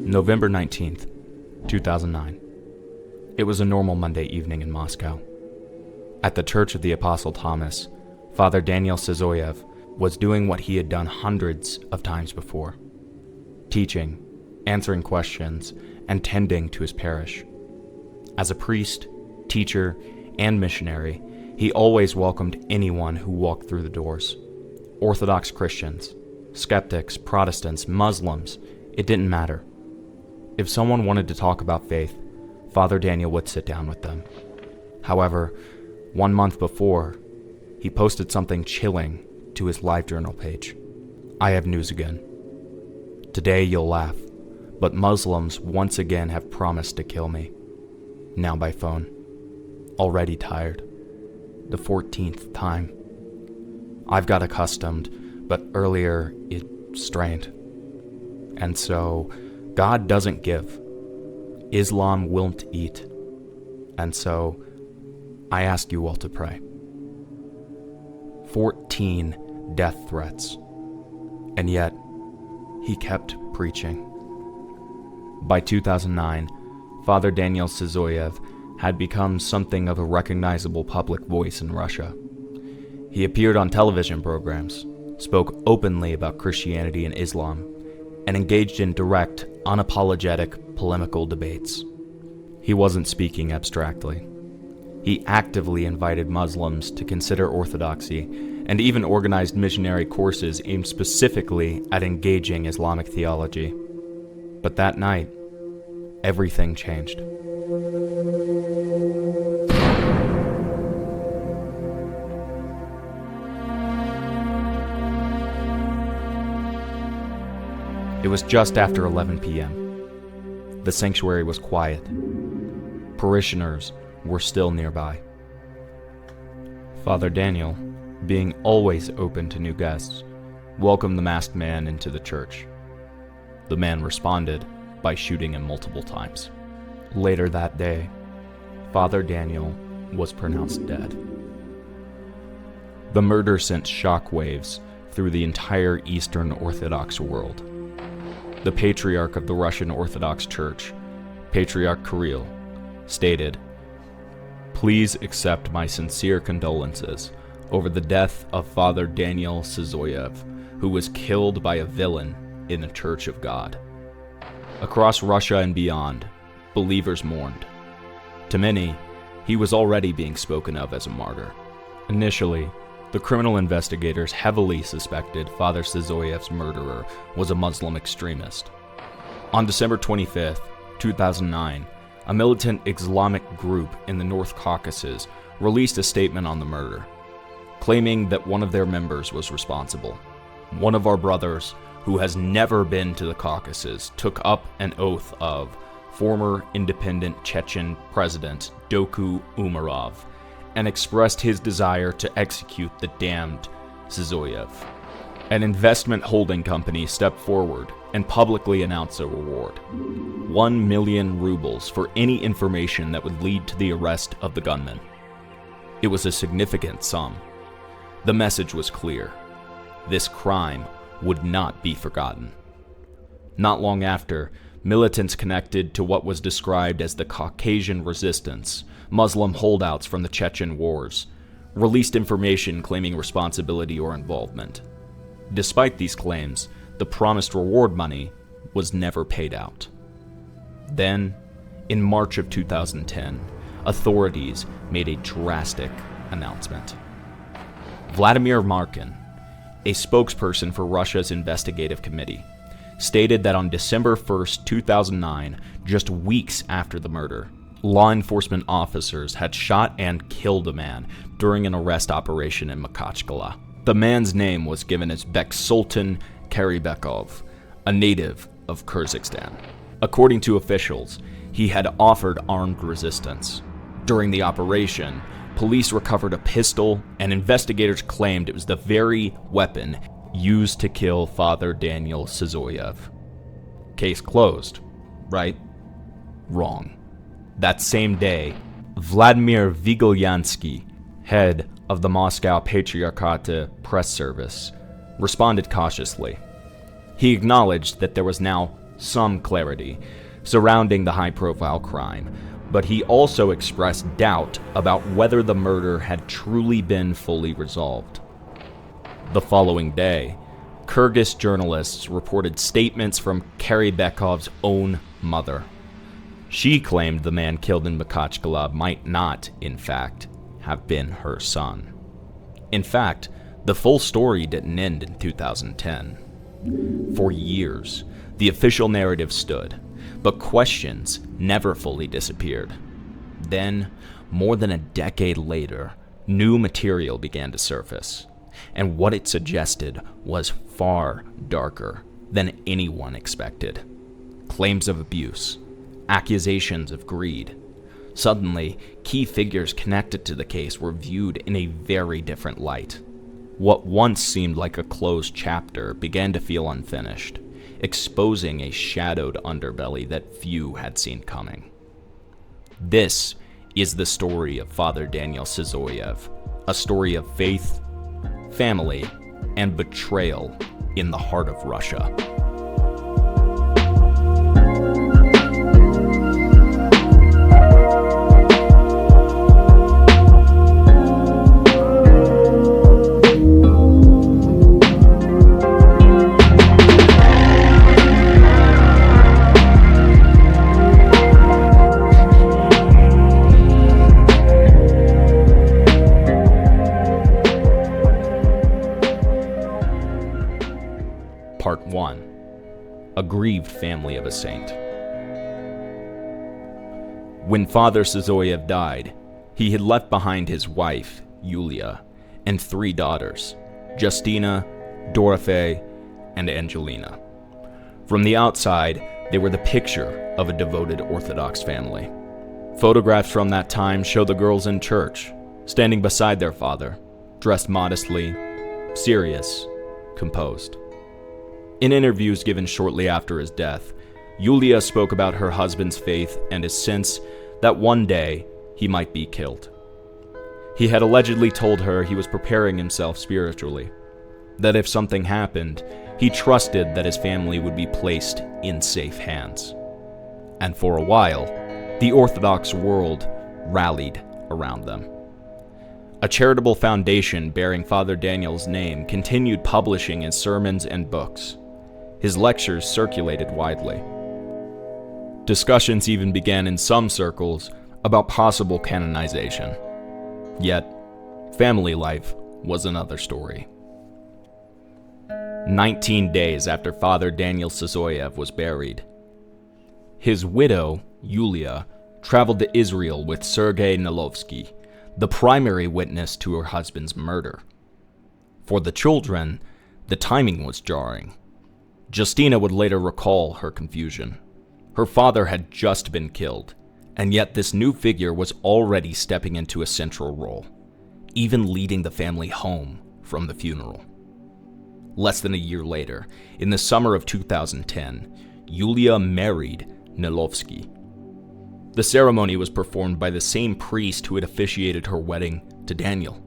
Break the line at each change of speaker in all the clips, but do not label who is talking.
November 19th, 2009. It was a normal Monday evening in Moscow. At the Church of the Apostle Thomas, Father Daniel Sysoev was doing what he had done hundreds of times before: teaching, answering questions, and tending to his parish. As a priest, teacher, and missionary, he always welcomed anyone who walked through the doors. Orthodox Christians, skeptics, Protestants, Muslims, it didn't matter. If someone wanted to talk about faith, Father Daniel would sit down with them. However, 1 month before, he posted something chilling to his LiveJournal page. "I have news again. Today you'll laugh, but Muslims once again have promised to kill me. Now by phone. Already tired. The 14th time. I've got accustomed, but earlier it strained. And so, God doesn't give. Islam won't eat. And so, I ask you all to pray." 14 death threats. And yet, he kept preaching. By 2009, Father Daniel Sysoev had become something of a recognizable public voice in Russia. He appeared on television programs, spoke openly about Christianity and Islam, and engaged in direct, unapologetic, polemical debates. He wasn't speaking abstractly. He actively invited Muslims to consider orthodoxy and even organized missionary courses aimed specifically at engaging Islamic theology. But that night, everything changed. It was just after 11 p.m. The sanctuary was quiet. Parishioners were still nearby. Father Daniel, being always open to new guests, welcomed the masked man into the church. The man responded by shooting him multiple times. Later that day, Father Daniel was pronounced dead. The murder sent shockwaves through the entire Eastern Orthodox world. The Patriarch of the Russian Orthodox Church, Patriarch Kirill, stated, "Please accept my sincere condolences over the death of Father Daniel Sysoev, who was killed by a villain in the Church of God." Across Russia and beyond, believers mourned. To many, he was already being spoken of as a martyr. Initially, the criminal investigators heavily suspected Father Sysoev's murderer was a Muslim extremist. On December 25th, 2009, a militant Islamic group in the North Caucasus released a statement on the murder, claiming that one of their members was responsible. "One of our brothers, who has never been to the Caucasus, took up an oath of former independent Chechen President Doku Umarov and expressed his desire to execute the damned Sysoev." An investment holding company stepped forward and publicly announced a reward: 1 million rubles for any information that would lead to the arrest of the gunman. It was a significant sum. The message was clear: this crime would not be forgotten. Not long after, militants connected to what was described as the Caucasian Resistance, Muslim holdouts from the Chechen Wars, released information claiming responsibility or involvement. Despite these claims, the promised reward money was never paid out. Then, in March of 2010, authorities made a drastic announcement. Vladimir Markin, a spokesperson for Russia's investigative committee, stated that on December 1st, 2009, just weeks after the murder, law enforcement officers had shot and killed a man during an arrest operation in Makhachkala. The man's name was given as Beksultan Karibekov, a native of Kyrgyzstan. According to officials, he had offered armed resistance. During the operation, police recovered a pistol, and investigators claimed it was the very weapon used to kill Father Daniel Sysoev. Case closed, right? Wrong. That same day, Vladimir Vigilyansky, head of the Moscow Patriarchate press service, responded cautiously. He acknowledged that there was now some clarity surrounding the high-profile crime, but he also expressed doubt about whether the murder had truly been fully resolved. The following day, Kyrgyz journalists reported statements from Karibekov's own mother. She claimed the man killed in Makhachkala might not, in fact, have been her son. In fact, the full story didn't end in 2010. For years, the official narrative stood, but questions never fully disappeared. Then, more than a decade later, new material began to surface, and what it suggested was far darker than anyone expected. Claims of abuse, accusations of greed. Suddenly, key figures connected to the case were viewed in a very different light. What once seemed like a closed chapter began to feel unfinished, exposing a shadowed underbelly that few had seen coming. This is the story of Father Daniel Sysoev, a story of faith, family, and betrayal in the heart of Russia. Part 1. A Grieved Family of a Saint. When Father Sysoev died, he had left behind his wife, Yulia, and 3 daughters, Justina, Dorothea, and Angelina. From the outside, they were the picture of a devoted Orthodox family. Photographs from that time show the girls in church, standing beside their father, dressed modestly, serious, composed. In interviews given shortly after his death, Yulia spoke about her husband's faith and his sense that one day he might be killed. He had allegedly told her he was preparing himself spiritually, that if something happened, he trusted that his family would be placed in safe hands. And for a while, the Orthodox world rallied around them. A charitable foundation bearing Father Daniel's name continued publishing his sermons and books. His lectures circulated widely. Discussions even began in some circles about possible canonization. Yet, family life was another story. 19 days after Father Daniel Sysoev was buried, his widow, Yulia, traveled to Israel with Sergei Nilovsky, the primary witness to her husband's murder. For the children, the timing was jarring. Justina would later recall her confusion. Her father had just been killed, and yet this new figure was already stepping into a central role, even leading the family home from the funeral. Less than a year later, in the summer of 2010, Yulia married Nilovsky. The ceremony was performed by the same priest who had officiated her wedding to Daniel,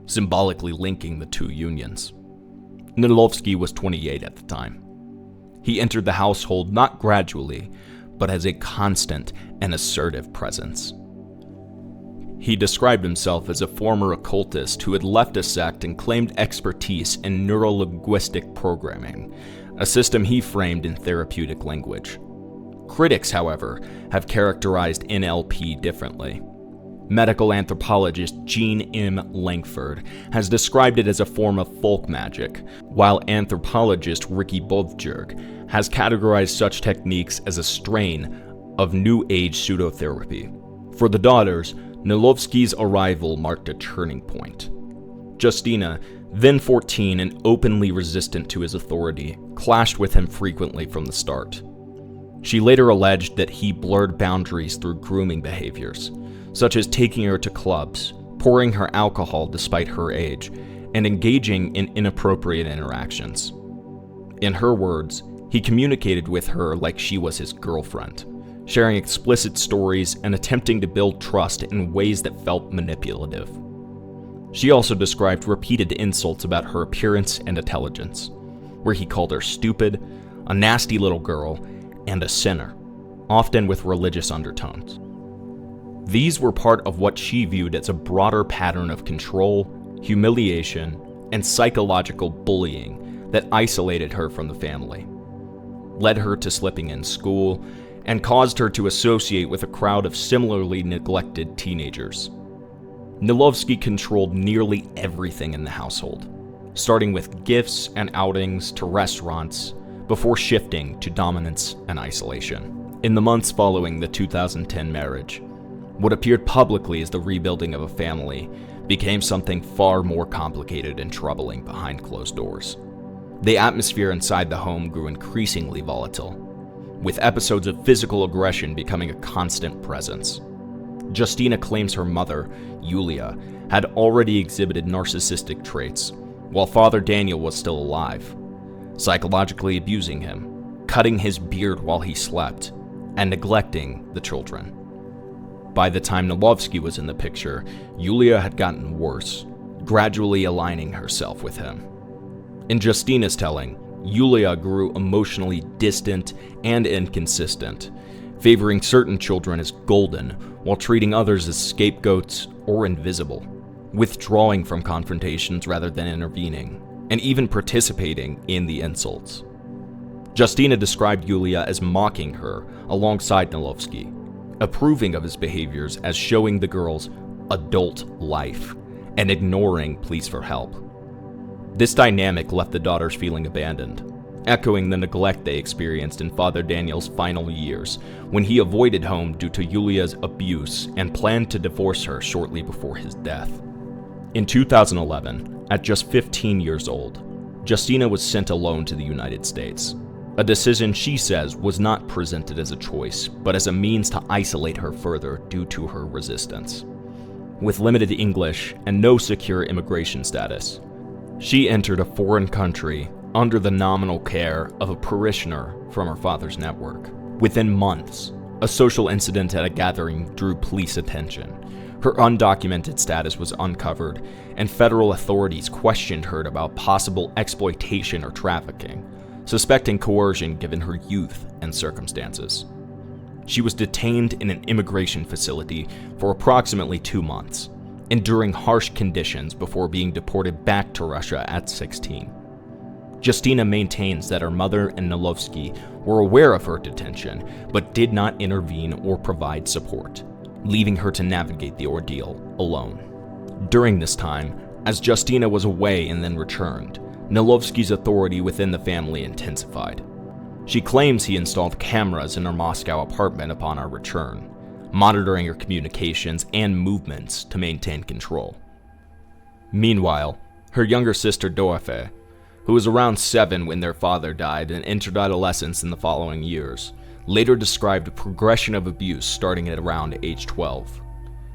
symbolically linking the two unions. Nilovsky was 28 at the time. He entered the household not gradually, but as a constant and assertive presence. He described himself as a former occultist who had left a sect and claimed expertise in neurolinguistic programming, a system he framed in therapeutic language. Critics, however, have characterized NLP differently. Medical anthropologist Jean M. Langford has described it as a form of folk magic, while anthropologist Ricky Bovjerg has categorized such techniques as a strain of New Age pseudotherapy. For the daughters, Nilovsky's arrival marked a turning point. Justina, then 14 and openly resistant to his authority, clashed with him frequently from the start. She later alleged that he blurred boundaries through grooming behaviors, such as taking her to clubs, pouring her alcohol despite her age, and engaging in inappropriate interactions. In her words, he communicated with her like she was his girlfriend, sharing explicit stories and attempting to build trust in ways that felt manipulative. She also described repeated insults about her appearance and intelligence, where he called her stupid, a nasty little girl, and a sinner, often with religious undertones. These were part of what she viewed as a broader pattern of control, humiliation, and psychological bullying that isolated her from the family, led her to slipping in school, and caused her to associate with a crowd of similarly neglected teenagers. Nilovsky controlled nearly everything in the household, starting with gifts and outings to restaurants, before shifting to dominance and isolation. In the months following the 2010 marriage, what appeared publicly as the rebuilding of a family became something far more complicated and troubling behind closed doors. The atmosphere inside the home grew increasingly volatile, with episodes of physical aggression becoming a constant presence. Justina claims her mother, Yulia, had already exhibited narcissistic traits, while Father Daniel was still alive, psychologically abusing him, cutting his beard while he slept, and neglecting the children. By the time Nilovsky was in the picture, Yulia had gotten worse, gradually aligning herself with him. In Justina's telling, Yulia grew emotionally distant and inconsistent, favoring certain children as golden while treating others as scapegoats or invisible, withdrawing from confrontations rather than intervening, and even participating in the insults. Justina described Yulia as mocking her alongside Nilovsky, approving of his behaviors as showing the girls adult life and ignoring pleas for help. This dynamic left the daughters feeling abandoned, echoing the neglect they experienced in Father Daniel's final years when he avoided home due to Yulia's abuse and planned to divorce her shortly before his death. In 2011, at just 15 years old, Justina was sent alone to the United States, a decision she says was not presented as a choice, but as a means to isolate her further due to her resistance. With limited English and no secure immigration status, she entered a foreign country under the nominal care of a parishioner from her father's network. Within months, a social incident at a gathering drew police attention. Her undocumented status was uncovered, and federal authorities questioned her about possible exploitation or trafficking, suspecting coercion given her youth and circumstances. She was detained in an immigration facility for approximately 2 months, enduring harsh conditions before being deported back to Russia at 16. Justina maintains that her mother and Nilovsky were aware of her detention, but did not intervene or provide support, leaving her to navigate the ordeal alone. During this time, as Justina was away and then returned, Nilovsky's authority within the family intensified. She claims he installed cameras in her Moscow apartment upon our return, monitoring her communications and movements to maintain control. Meanwhile, her younger sister Dorothea, who was around 7 when their father died and entered adolescence in the following years, later described a progression of abuse starting at around age 12.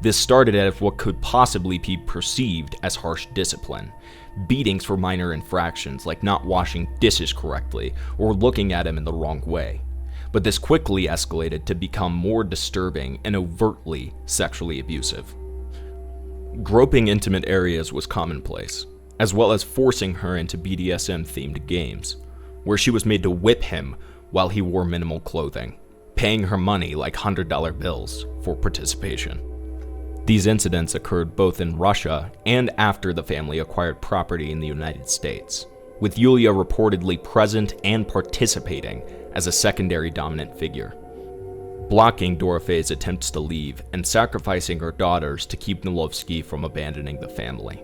This started as what could possibly be perceived as harsh discipline, beatings for minor infractions like not washing dishes correctly or looking at him in the wrong way. But this quickly escalated to become more disturbing and overtly sexually abusive. Groping intimate areas was commonplace, as well as forcing her into BDSM-themed games, where she was made to whip him while he wore minimal clothing, paying her money like $100 bills for participation. These incidents occurred both in Russia and after the family acquired property in the United States, with Yulia reportedly present and participating as a secondary dominant figure, blocking Dorothea's attempts to leave and sacrificing her daughters to keep Nilovsky from abandoning the family.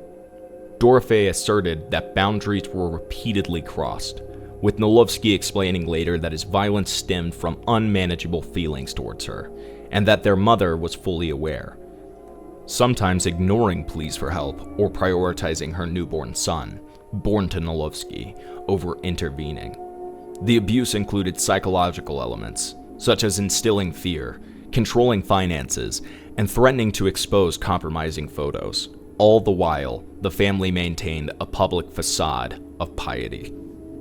Dorothea asserted that boundaries were repeatedly crossed, with Nilovsky explaining later that his violence stemmed from unmanageable feelings towards her, and that their mother was fully aware, sometimes ignoring pleas for help or prioritizing her newborn son, born to Nilovsky, over intervening. The abuse included psychological elements, such as instilling fear, controlling finances, and threatening to expose compromising photos. All the while, the family maintained a public facade of piety.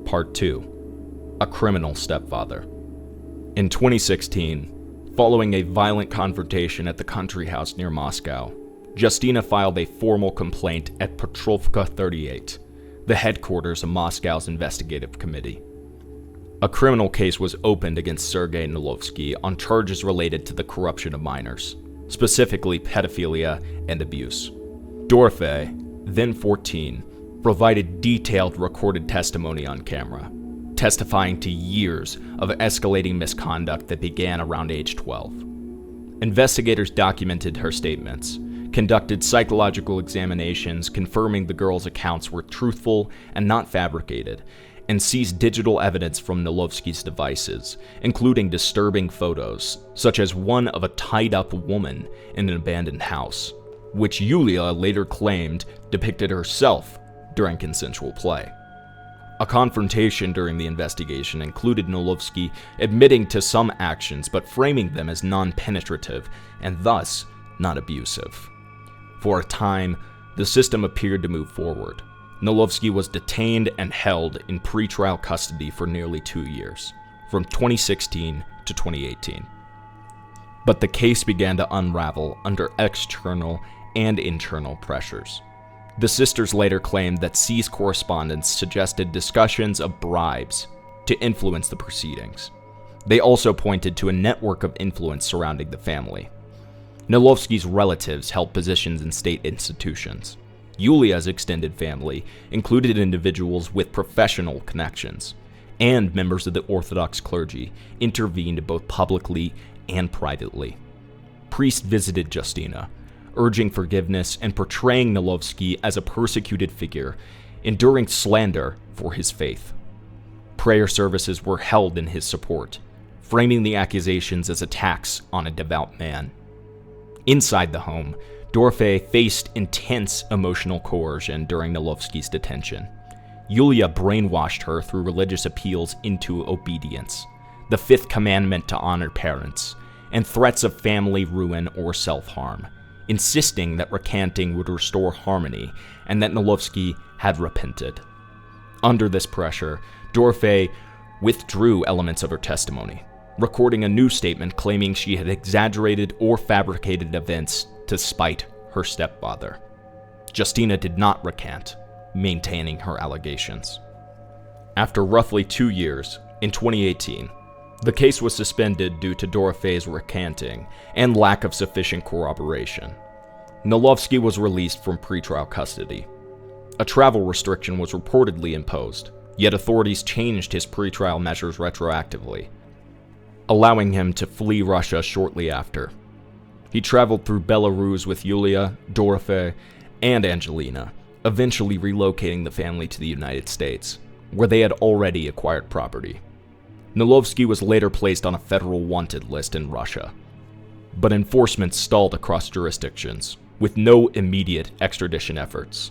Part 2. A criminal stepfather. In 2016, following a violent confrontation at the country house near Moscow, Justina filed a formal complaint at Petrovka 38, the headquarters of Moscow's investigative committee. A criminal case was opened against Sergei Nilovsky on charges related to the corruption of minors, specifically pedophilia and abuse. Dorofei, then 14, provided detailed recorded testimony on camera, testifying to years of escalating misconduct that began around age 12. Investigators documented her statements, conducted psychological examinations confirming the girl's accounts were truthful and not fabricated, and seized digital evidence from Nilovsky's devices, including disturbing photos, such as one of a tied-up woman in an abandoned house, which Yulia later claimed depicted herself during consensual play. A confrontation during the investigation included Nilovsky admitting to some actions but framing them as non-penetrative and thus not abusive. For a time, the system appeared to move forward. Nilovsky was detained and held in pretrial custody for nearly 2 years, from 2016 to 2018. But the case began to unravel under external and internal pressures. The sisters later claimed that C's correspondence suggested discussions of bribes to influence the proceedings. They also pointed to a network of influence surrounding the family. Nilovsky's relatives held positions in state institutions. Yulia's extended family included individuals with professional connections, and members of the Orthodox clergy intervened both publicly and privately. Priests visited Justina, urging forgiveness and portraying Nilovsky as a persecuted figure, enduring slander for his faith. Prayer services were held in his support, framing the accusations as attacks on a devout man. Inside the home, Dorofei faced intense emotional coercion during Nilovsky's detention. Yulia brainwashed her through religious appeals into obedience, the fifth commandment to honor parents, and threats of family ruin or self-harm, insisting that recanting would restore harmony and that Nilovsky had repented. Under this pressure, Dorofei withdrew elements of her testimony, recording a new statement claiming she had exaggerated or fabricated events to spite her stepfather. Justina did not recant, maintaining her allegations. After roughly 2 years, in 2018, the case was suspended due to Dorofei's recanting and lack of sufficient corroboration. Nilovsky was released from pretrial custody. A travel restriction was reportedly imposed, yet authorities changed his pretrial measures retroactively, allowing him to flee Russia shortly after. He traveled through Belarus with Yulia, Dorofei, and Angelina, eventually relocating the family to the United States, where they had already acquired property. Nilovsky was later placed on a federal wanted list in Russia, but enforcement stalled across jurisdictions, with no immediate extradition efforts.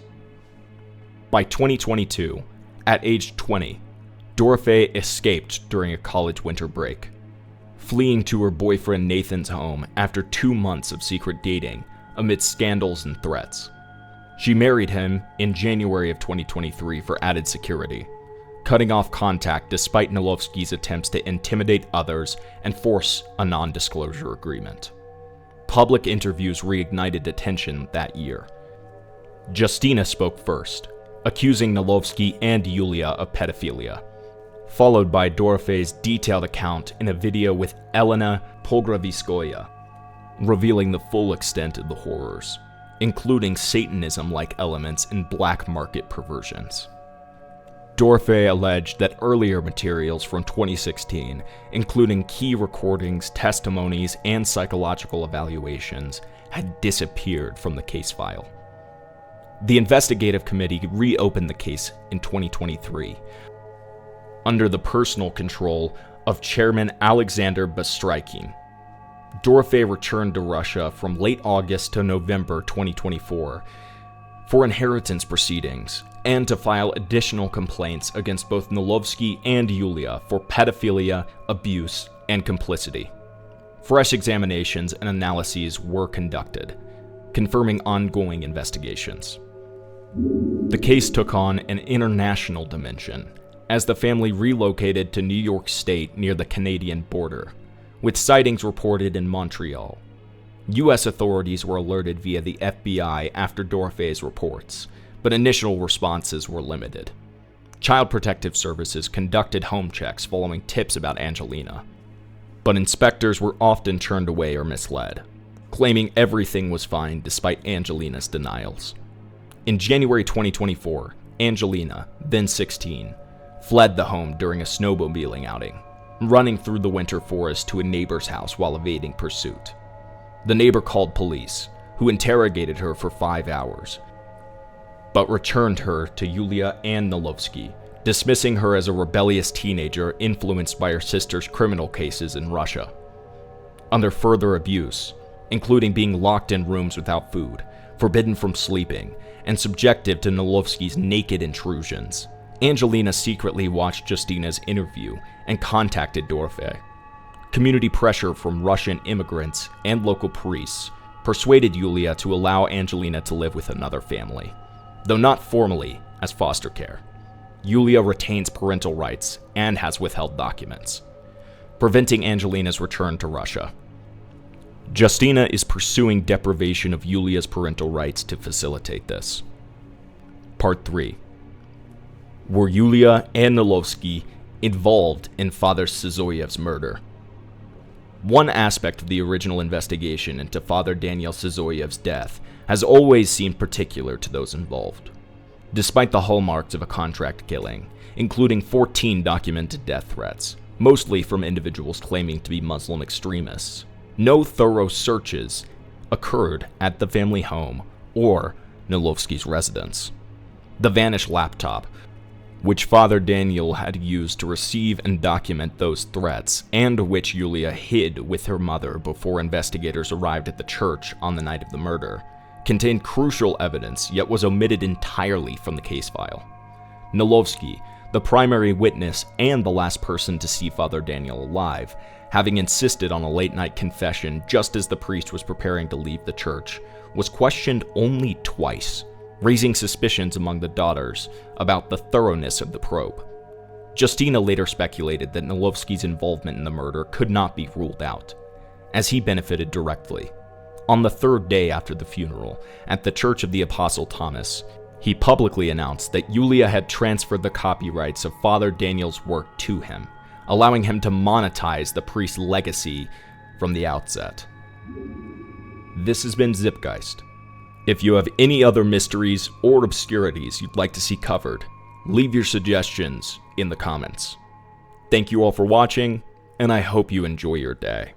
By 2022, at age 20, Dorofei escaped during a college winter break, fleeing to her boyfriend Nathan's home after 2 months of secret dating amid scandals and threats. She married him in January of 2023 for added security, cutting off contact despite Nilovsky's attempts to intimidate others and force a non-disclosure agreement. Public interviews reignited attention that year. Justina spoke first, accusing Nilovsky and Yulia of pedophilia, followed by Dorofei's detailed account in a video with Elena Pograviskoya, revealing the full extent of the horrors, including Satanism-like elements and black market perversions. Dorofei alleged that earlier materials from 2016, including key recordings, testimonies, and psychological evaluations, had disappeared from the case file. The investigative committee reopened the case in 2023, under the personal control of Chairman Alexander Bastrykin. Dorofei returned to Russia from late August to November 2024 for inheritance proceedings and to file additional complaints against both Nilovsky and Yulia for pedophilia, abuse, and complicity. Fresh examinations and analyses were conducted, confirming ongoing investigations. The case took on an international dimension as the family relocated to New York State near the Canadian border, with sightings reported in Montreal. U.S. authorities were alerted via the FBI after Dorofei's reports, but initial responses were limited. Child Protective Services conducted home checks following tips about Angelina. But inspectors were often turned away or misled, claiming everything was fine despite Angelina's denials. In January 2024, Angelina, then 16, fled the home during a snowmobiling outing, running through the winter forest to a neighbor's house while evading pursuit. The neighbor called police, who interrogated her for 5 hours, but returned her to Yulia and Nilovsky, dismissing her as a rebellious teenager influenced by her sister's criminal cases in Russia. Under further abuse, including being locked in rooms without food, forbidden from sleeping, and subjected to Nilovsky's naked intrusions, Angelina secretly watched Justina's interview and contacted Dorfe. Community pressure from Russian immigrants and local priests persuaded Yulia to allow Angelina to live with another family, though not formally as foster care. Yulia retains parental rights and has withheld documents, preventing Angelina's return to Russia. Justina is pursuing deprivation of Yulia's parental rights to facilitate this. Part 3. Were Yulia and Nilovsky involved in Father Sysoev's murder? One aspect of the original investigation into Father Daniel Sysoev's death has always seemed particular to those involved. Despite the hallmarks of a contract killing, including 14 documented death threats, mostly from individuals claiming to be Muslim extremists, no thorough searches occurred at the family home or Nilovsky's residence. The vanished laptop, which Father Daniel had used to receive and document those threats, and which Yulia hid with her mother before investigators arrived at the church on the night of the murder, contained crucial evidence yet was omitted entirely from the case file. Nilovsky, the primary witness and the last person to see Father Daniel alive, having insisted on a late-night confession just as the priest was preparing to leave the church, was questioned only twice, raising suspicions among the daughters about the thoroughness of the probe. Justina later speculated that Nilovsky's involvement in the murder could not be ruled out, as he benefited directly. On the third day after the funeral, at the Church of the Apostle Thomas, he publicly announced that Yulia had transferred the copyrights of Father Daniel's work to him, allowing him to monetize the priest's legacy from the outset. This has been ZipGeist. If you have any other mysteries or obscurities you'd like to see covered, leave your suggestions in the comments. Thank you all for watching, and I hope you enjoy your day.